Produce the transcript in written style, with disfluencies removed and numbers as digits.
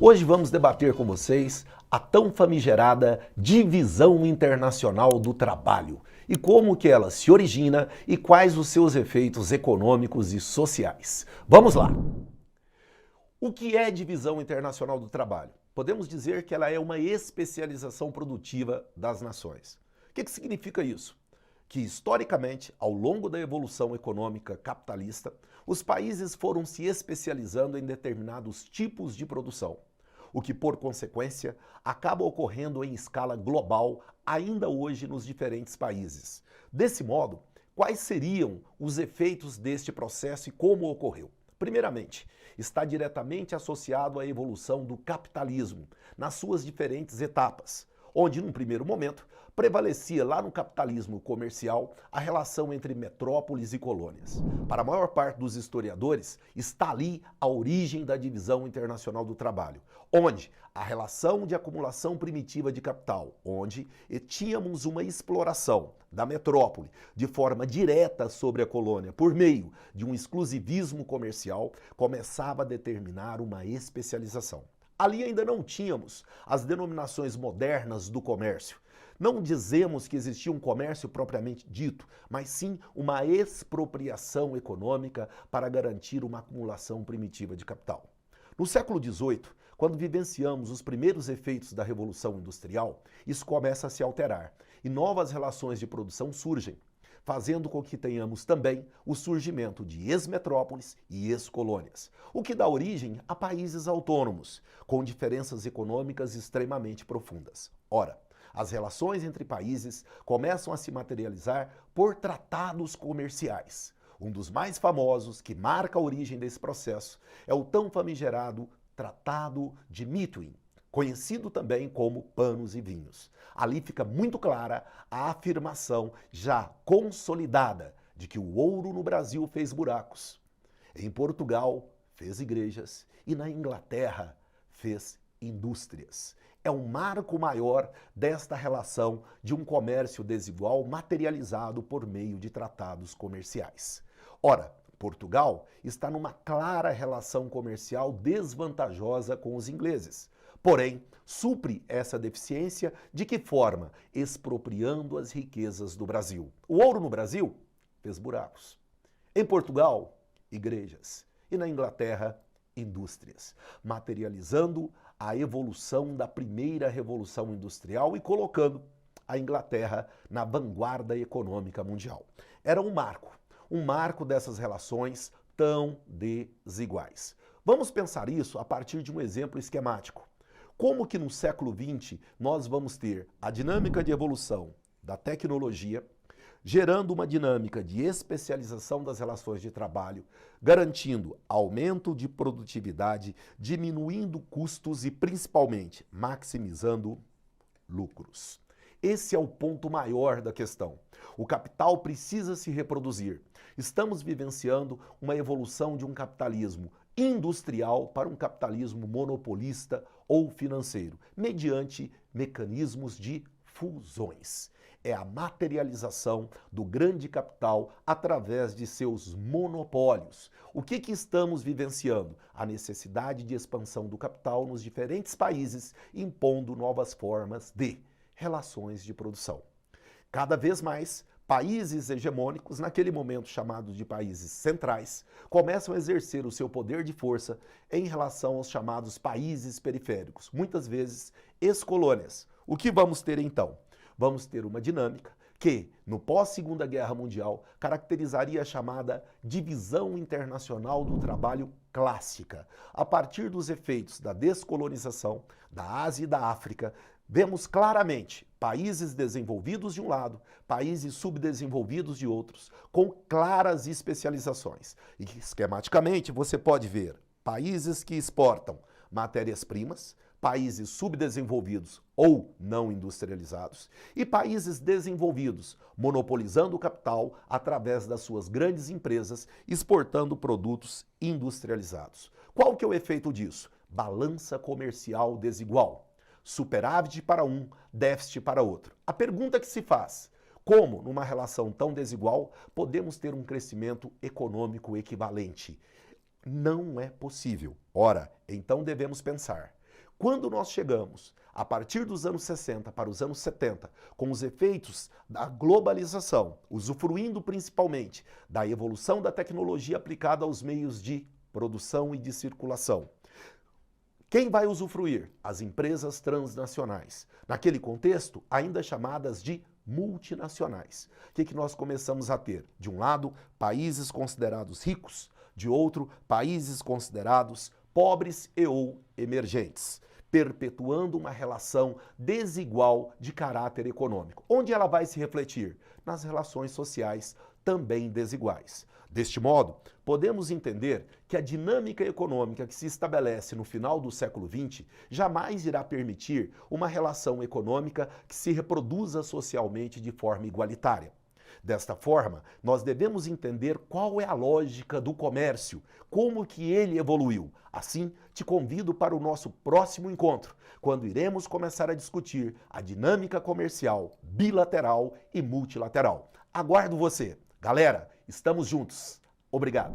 Hoje vamos debater com vocês a tão famigerada divisão internacional do trabalho e como que ela se origina e quais os seus efeitos econômicos e sociais. Vamos lá! O que é divisão internacional do trabalho? Podemos dizer que ela é uma especialização produtiva das nações. O que significa isso? Que historicamente, ao longo da evolução econômica capitalista, os países foram se especializando em determinados tipos de produção, o que, por consequência, acaba ocorrendo em escala global ainda hoje nos diferentes países. Desse modo, quais seriam os efeitos deste processo e como ocorreu? Primeiramente, está diretamente associado à evolução do capitalismo nas suas diferentes etapas, onde, num primeiro momento, prevalecia lá no capitalismo comercial a relação entre metrópoles e colônias. Para a maior parte dos historiadores, está ali a origem da divisão internacional do trabalho, onde a relação de acumulação primitiva de capital, onde tínhamos uma exploração da metrópole de forma direta sobre a colônia por meio de um exclusivismo comercial, começava a determinar uma especialização. Ali ainda não tínhamos as denominações modernas do comércio. Não dizemos que existia um comércio propriamente dito, mas sim uma expropriação econômica para garantir uma acumulação primitiva de capital. No século XVIII, quando vivenciamos os primeiros efeitos da Revolução Industrial, isso começa a se alterar e novas relações de produção surgem, fazendo com que tenhamos também o surgimento de ex-metrópoles e ex-colônias, o que dá origem a países autônomos, com diferenças econômicas extremamente profundas. Ora, as relações entre países começam a se materializar por tratados comerciais. Um dos mais famosos, que marca a origem desse processo, é o tão famigerado Tratado de Methuen, conhecido também como Panos e Vinhos. Ali fica muito clara a afirmação já consolidada de que o ouro no Brasil fez buracos, em Portugal fez igrejas e na Inglaterra fez indústrias. É um marco maior desta relação de um comércio desigual materializado por meio de tratados comerciais. Ora, Portugal está numa clara relação comercial desvantajosa com os ingleses. Porém, supre essa deficiência de que forma? Expropriando as riquezas do Brasil. O ouro no Brasil fez buracos. Em Portugal, igrejas. E na Inglaterra, indústrias. Materializando a evolução da primeira revolução industrial e colocando a Inglaterra na vanguarda econômica mundial. Era um marco dessas relações tão desiguais. Vamos pensar isso a partir de um exemplo esquemático. Como que no século XX nós vamos ter a dinâmica de evolução da tecnologia, gerando uma dinâmica de especialização das relações de trabalho, garantindo aumento de produtividade, diminuindo custos e, principalmente, maximizando lucros. Esse é o ponto maior da questão. O capital precisa se reproduzir. Estamos vivenciando uma evolução de um capitalismo industrial para um capitalismo monopolista ou financeiro, mediante mecanismos de fusões. É a materialização do grande capital através de seus monopólios. O que estamos vivenciando? A necessidade de expansão do capital nos diferentes países, impondo novas formas de relações de produção. Cada vez mais, países hegemônicos, naquele momento chamados de países centrais, começam a exercer o seu poder de força em relação aos chamados países periféricos, muitas vezes ex-colônias. O que vamos ter então? Vamos ter uma dinâmica que, no pós-Segunda Guerra Mundial, caracterizaria a chamada divisão internacional do trabalho clássica. A partir dos efeitos da descolonização da Ásia e da África, vemos claramente países desenvolvidos de um lado, países subdesenvolvidos de outros, com claras especializações. E esquematicamente você pode ver países que exportam matérias-primas, países subdesenvolvidos ou não industrializados, e países desenvolvidos, monopolizando o capital através das suas grandes empresas, exportando produtos industrializados. Qual que é o efeito disso? Balança comercial desigual. Superávit para um, déficit para outro. A pergunta que se faz: como, numa relação tão desigual, podemos ter um crescimento econômico equivalente? Não é possível. Ora, então devemos pensar Quando nós chegamos, a partir dos anos 60 para os anos 70, com os efeitos da globalização, usufruindo principalmente da evolução da tecnologia aplicada aos meios de produção e de circulação, quem vai usufruir? As empresas transnacionais. Naquele contexto, ainda chamadas de multinacionais. O que nós começamos a ter? De um lado, países considerados ricos, de outro, países considerados pobres e ou emergentes, perpetuando uma relação desigual de caráter econômico. Onde ela vai se refletir? Nas relações sociais também desiguais. Deste modo, podemos entender que a dinâmica econômica que se estabelece no final do século XX jamais irá permitir uma relação econômica que se reproduza socialmente de forma igualitária. Desta forma, nós devemos entender qual é a lógica do comércio, como que ele evoluiu. Assim, te convido para o nosso próximo encontro, quando iremos começar a discutir a dinâmica comercial bilateral e multilateral. Aguardo você. Galera, estamos juntos. Obrigado.